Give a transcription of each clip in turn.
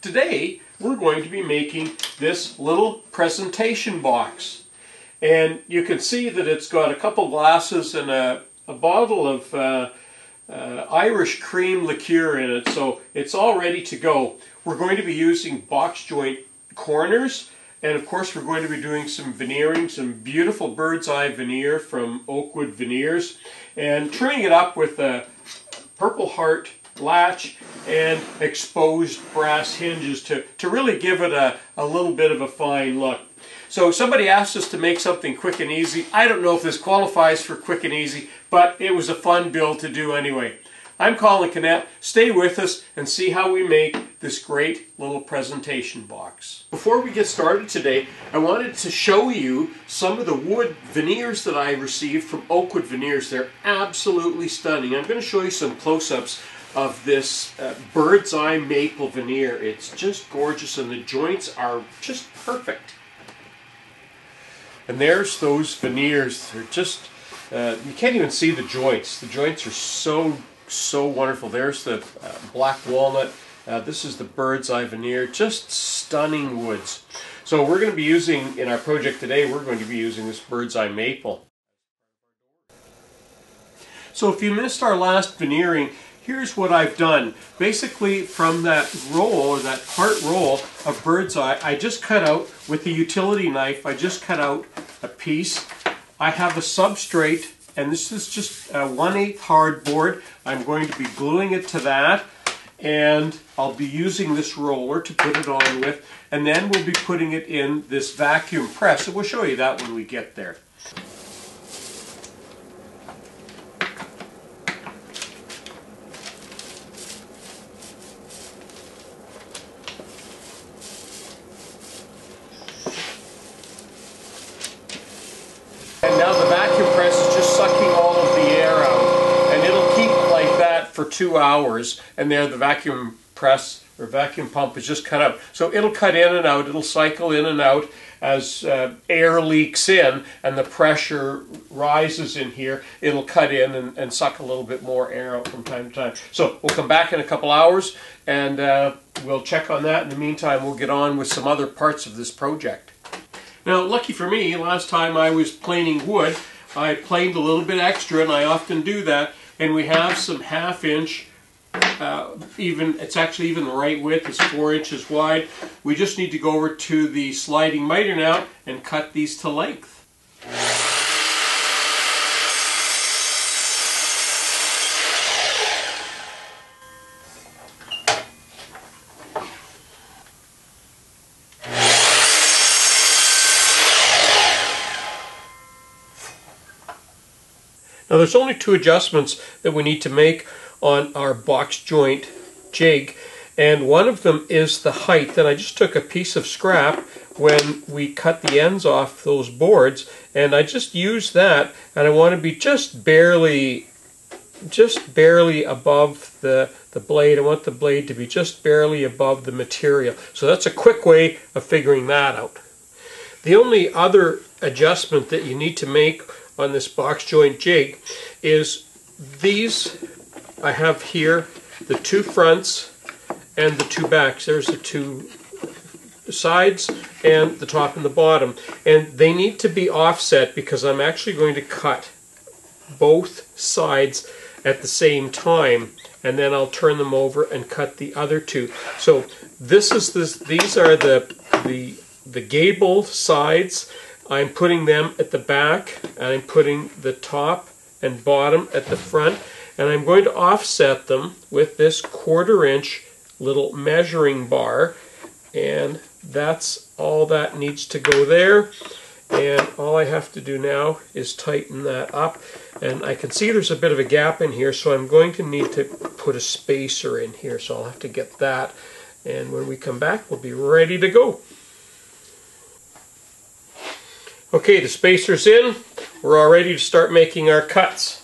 Today we're going to be making this little presentation box, and you can see that it's got a couple glasses and a bottle of Irish cream liqueur in it, so it's all ready to go. We're going to be using box joint corners, and of course we're going to be doing some veneering, some beautiful bird's eye veneer from Oak Wood Veneers, and trimming it up with a Purple Heart latch and exposed brass hinges to really give it a little bit of a fine look. So somebody asked us to make something quick and easy. I don't know if this qualifies for quick and easy, but it was a fun build to do anyway. I'm Colin Canet. Stay with us and see how we make this great little presentation box. Before we get started today, I wanted to show you some of the wood veneers that I received from Oak Wood Veneers. They're absolutely stunning. I'm going to show you some close-ups of this bird's eye maple veneer. It's just gorgeous, and the joints are just perfect. And there's those veneers. They're just, you can't even see the joints. The joints are so wonderful. There's the black walnut. This is the bird's eye veneer. Just stunning woods. So we're going to be using, in our project today, we're going to be using this bird's eye maple. So if you missed our last veneering, here's what I've done. Basically, from that roll, or that part roll of bird's eye, I just cut out, with the utility knife, I just cut out a piece. I have a substrate, and this is just a 1/8 hardboard. I'm going to be gluing it to that, and I'll be using this roller to put it on with, and then we'll be putting it in this vacuum press, and we'll show you that when we get there. And now the vacuum press is just sucking all of the air out, and it'll keep like that for 2 hours, and there the vacuum press or vacuum pump is just cut out. So it'll cut in and out, it'll cycle in and out as air leaks in and the pressure rises in here. It'll cut in and suck a little bit more air out from time to time. So we'll come back in a couple hours and we'll check on that. In the meantime, we'll get on with some other parts of this project. Now, lucky for me, last time I was planing wood, I planed a little bit extra, and I often do that, and we have some 1/2 inch, it's actually even the right width, it's 4 inches wide. We just need to go over to the sliding miter now and cut these to length. Now there's only 2 adjustments that we need to make on our box joint jig, and one of them is the height. And I just took a piece of scrap when we cut the ends off those boards, and I just used that, and I want to be just barely above the blade. I want the blade to be just barely above the material. So that's a quick way of figuring that out. The only other adjustment that you need to make on this box joint jig is these. I have here the 2 fronts and the 2 backs. There's the 2 sides and the top and the bottom, and they need to be offset because I'm actually going to cut both sides at the same time, and then I'll turn them over and cut the other 2. So these are the gable sides. I'm putting them at the back, and I'm putting the top and bottom at the front, and I'm going to offset them with this 1/4 inch little measuring bar, and that's all that needs to go there. And all I have to do now is tighten that up, and I can see there's a bit of a gap in here, so I'm going to need to put a spacer in here, so I'll have to get that, and when we come back we'll be ready to go. Okay, the spacer's in. We're all ready to start making our cuts.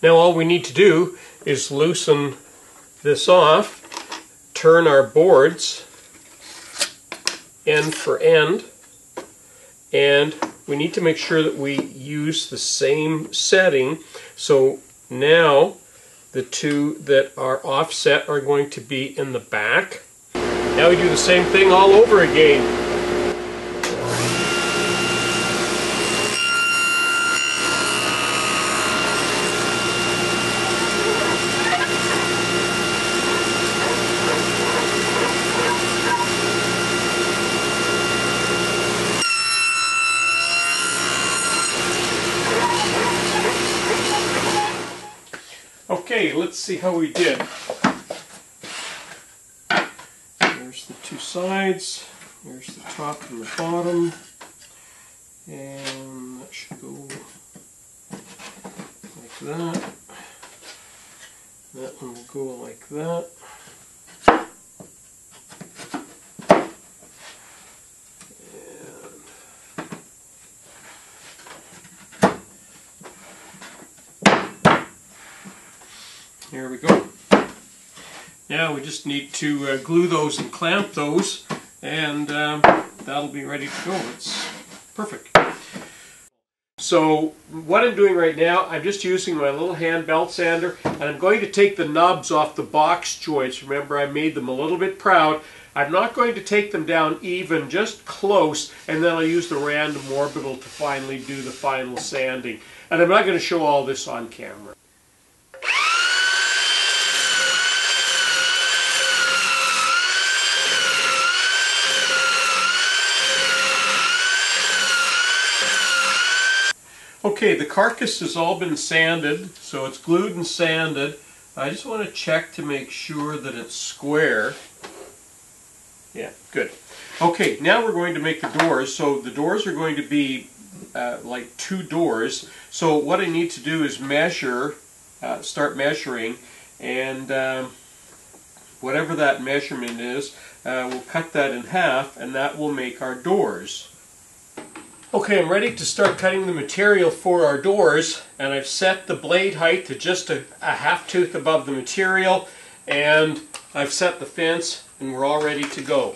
Now all we need to do is loosen this off, turn our boards end for end, and we need to make sure that we use the same setting. So now the two that are offset are going to be in the back. Now we do the same thing all over again. Okay, let's see how we did. There's the two sides, there's the top and the bottom, and that should go like that. That one will go like that. Here we go. Now we just need to glue those and clamp those, and that'll be ready to go. It's perfect. So what I'm doing right now, I'm just using my little hand belt sander, and I'm going to take the nubs off the box joints. Remember, I made them a little bit proud. I'm not going to take them down even, just close, and then I'll use the random orbital to finally do the final sanding. And I'm not going to show all this on camera. Okay, the carcass has all been sanded, so it's glued and sanded. I just want to check to make sure that it's square. Yeah, good. Okay, now we're going to make the doors. So the doors are going to be like two doors. So what I need to do is measure, start measuring, and whatever that measurement is, we'll cut that in half, and that will make our doors. Okay, I'm ready to start cutting the material for our doors, and I've set the blade height to just a half tooth above the material, and I've set the fence, and we're all ready to go.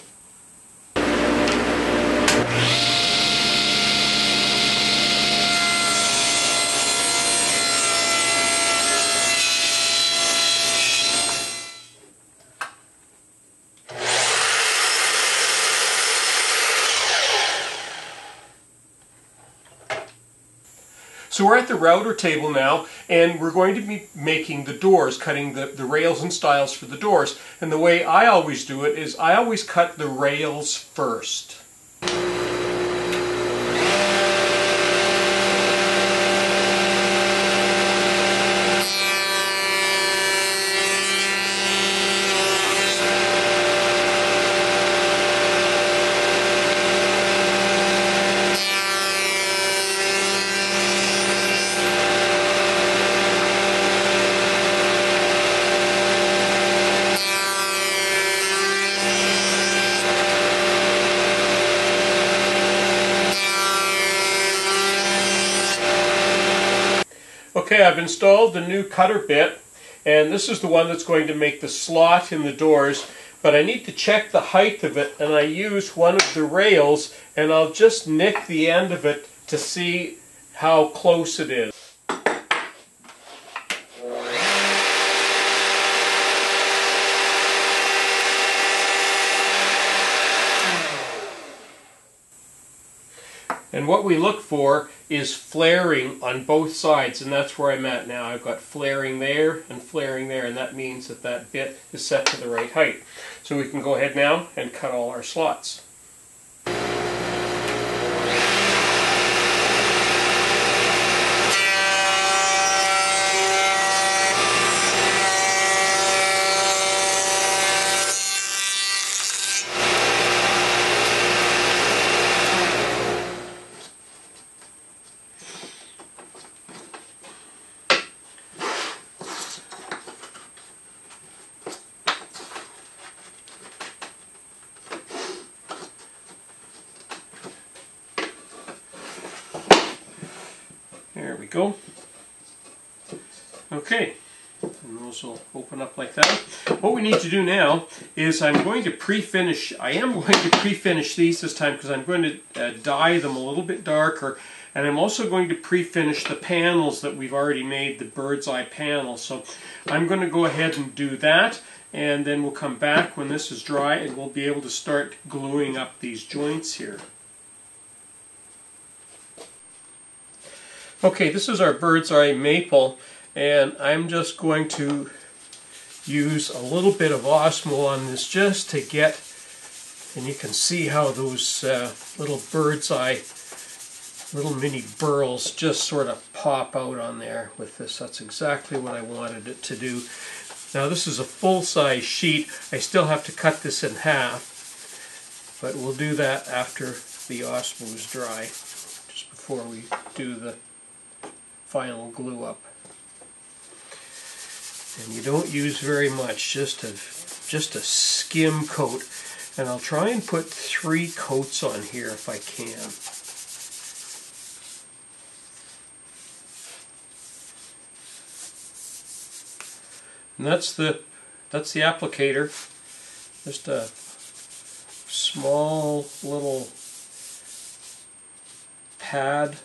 So we're at the router table now, and we're going to be making the doors, cutting the rails and stiles for the doors. And the way I always do it is I always cut the rails first. Okay, I've installed the new cutter bit, and this is the one that's going to make the slot in the doors, but I need to check the height of it, and I use one of the rails, and I'll just nick the end of it to see how close it is. And what we look for is flaring on both sides, and that's where I'm at now. I've got flaring there, and that means that that bit is set to the right height. So we can go ahead now and cut all our slots. There we go. Okay, and those will open up like that. What we need to do now is I am going to pre-finish these this time because I'm going to dye them a little bit darker, and I'm also going to pre-finish the panels that we've already made, the bird's eye panel. So I'm going to go ahead and do that, and then we'll come back when this is dry and we'll be able to start gluing up these joints here. Okay, this is our bird's eye maple, and I'm just going to use a little bit of Osmo on this just to get, and you can see how those little bird's eye, little mini burls just sort of pop out on there with this. That's exactly what I wanted it to do. Now this is a full-size sheet. I still have to cut this in half, but we'll do that after the Osmo is dry, just before we do the final glue up. And you don't use very much, just a skim coat. And I'll try and put 3 coats on here if I can. And that's the applicator. Just a small little pad.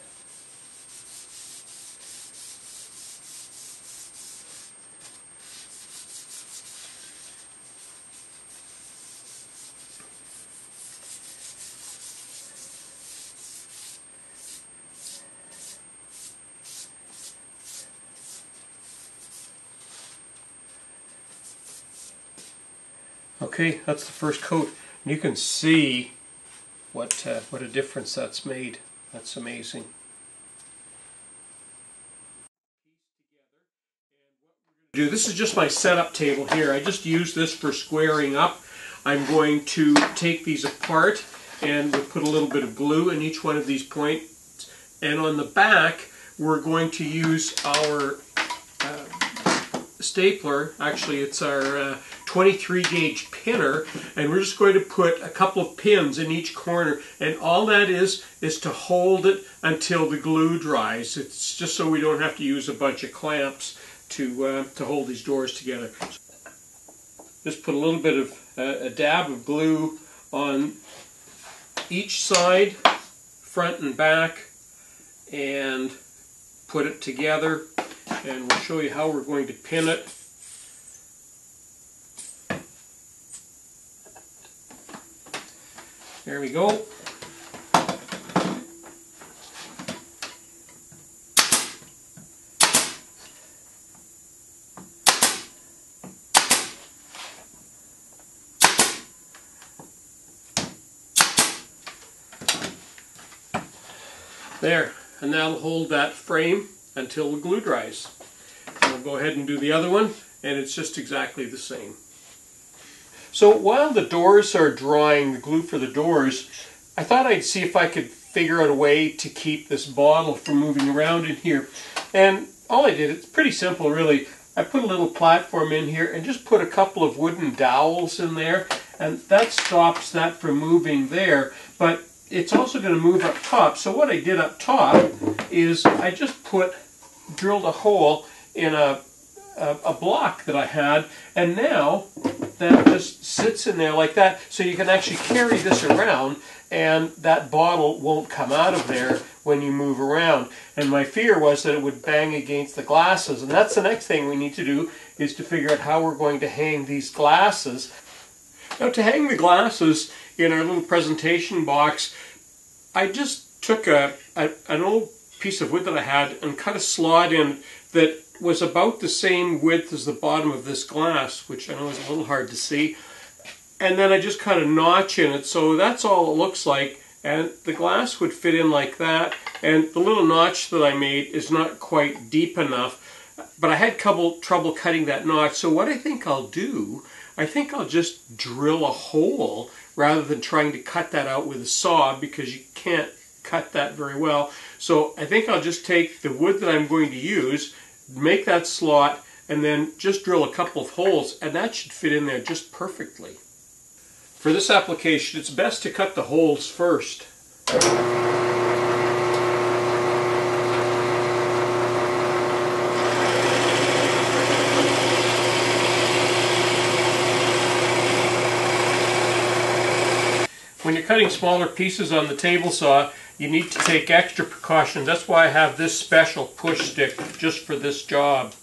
Okay, that's the first coat. And you can see what a difference that's made. That's amazing. This is just my setup table here. I just use this for squaring up. I'm going to take these apart and we'll put a little bit of glue in each one of these points. And on the back, we're going to use our stapler. Actually, it's our 23 gauge pinner, and we're just going to put a couple of pins in each corner, and all that is to hold it until the glue dries. It's just so we don't have to use a bunch of clamps to hold these doors together. Just put a little bit of a dab of glue on each side, front and back, and put it together, and we'll show you how we're going to pin it. There we go. There, and that'll hold that frame until the glue dries. And we'll go ahead and do the other one, and it's just exactly the same. So while the doors are drying, the glue for the doors, I thought I'd see if I could figure out a way to keep this bottle from moving around in here. And all I did, it's pretty simple really. I put a little platform in here and just put a couple of wooden dowels in there, and that stops that from moving there. But it's also going to move up top. So what I did up top is I just drilled a hole in a block that I had, and now that just sits in there like that, so you can actually carry this around and that bottle won't come out of there when you move around. And my fear was that it would bang against the glasses, and that's the next thing we need to do, is to figure out how we're going to hang these glasses. Now, to hang the glasses in our little presentation box, I just took an old piece of wood that I had and cut a slot in that was about the same width as the bottom of this glass, which I know is a little hard to see. And then I just cut a notch in it, so that's all it looks like. And the glass would fit in like that. And the little notch that I made is not quite deep enough, but I had trouble cutting that notch. So what I think I'll do, I think I'll just drill a hole rather than trying to cut that out with a saw, because you can't cut that very well. So I think I'll just take the wood that I'm going to use, make that slot, and then just drill a couple of holes, and that should fit in there just perfectly. For this application, it's best to cut the holes first. when you're cutting smaller pieces on the table saw, you need to take extra precautions. That's why I have this special push stick just for this job.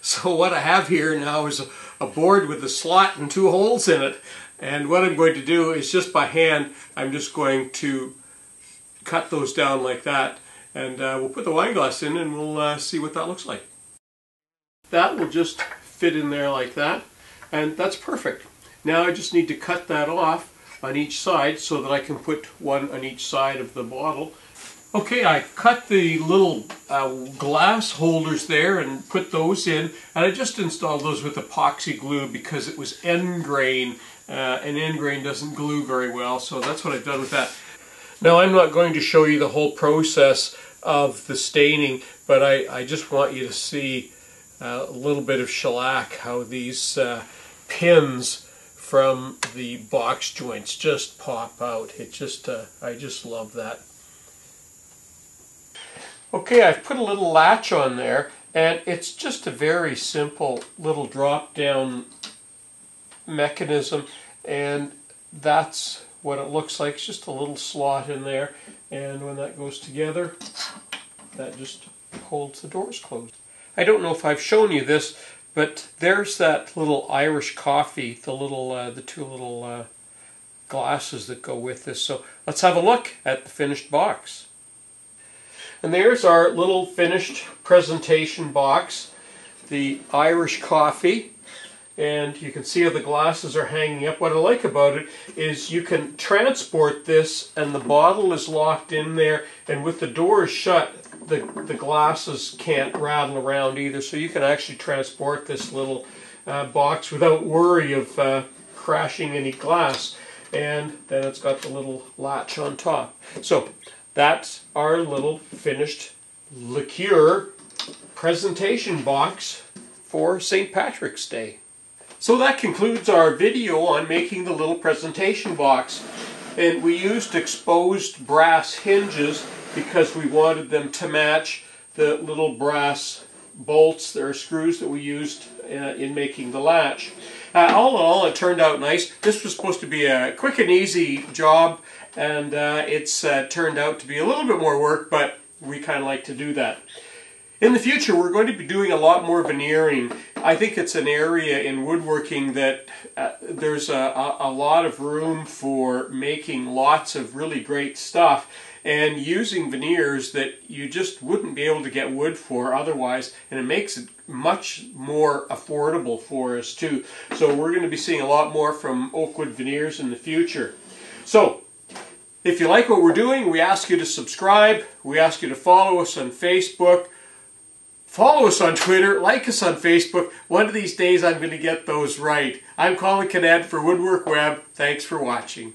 So what I have here now is a board with a slot and 2 holes in it. And what I'm going to do is just by hand, I'm just going to cut those down like that. And we'll put the wine glass in and we'll see what that looks like. That will just fit in there like that. And that's perfect. Now I just need to cut that off on each side so that I can put one on each side of the bottle. Okay, I cut the little glass holders there and put those in, and I just installed those with epoxy glue because it was end grain, and end grain doesn't glue very well, so that's what I've done with that. Now I'm not going to show you the whole process of the staining, but I just want you to see a little bit of shellac, how these pins from the box joints just pop out. It just, I just love that. Okay, I've put a little latch on there, and it's just a very simple little drop-down mechanism, and that's what it looks like. It's just a little slot in there, and when that goes together, that just holds the doors closed. I don't know if I've shown you this, but there's that little Irish coffee, the 2 little glasses that go with this. So let's have a look at the finished box. And there's our little finished presentation box, the Irish coffee, and you can see how the glasses are hanging up. What I like about it is you can transport this and the bottle is locked in there, and with the doors shut, the glasses can't rattle around either, so you can actually transport this little box without worry of crashing any glass. And then it's got the little latch on top. So that's our little finished liqueur presentation box for St. Patrick's Day. So that concludes our video on making the little presentation box. And we used exposed brass hinges because we wanted them to match the little brass bolts, there are screws that we used in making the latch. All in all, it turned out nice. This was supposed to be a quick and easy job, and it's turned out to be a little bit more work, but we kind of like to do that. In the future, we're going to be doing a lot more veneering. I think it's an area in woodworking that there's a lot of room for making lots of really great stuff and using veneers that you just wouldn't be able to get wood for otherwise, and it makes it much more affordable for us too. So we're going to be seeing a lot more from Oak Wood Veneers in the future. So if you like what we're doing, we ask you to subscribe, we ask you to follow us on Facebook, follow us on Twitter, like us on Facebook. One of these days I'm going to get those right. I'm Colin Cadet for WoodWorkWeb. Thanks for watching.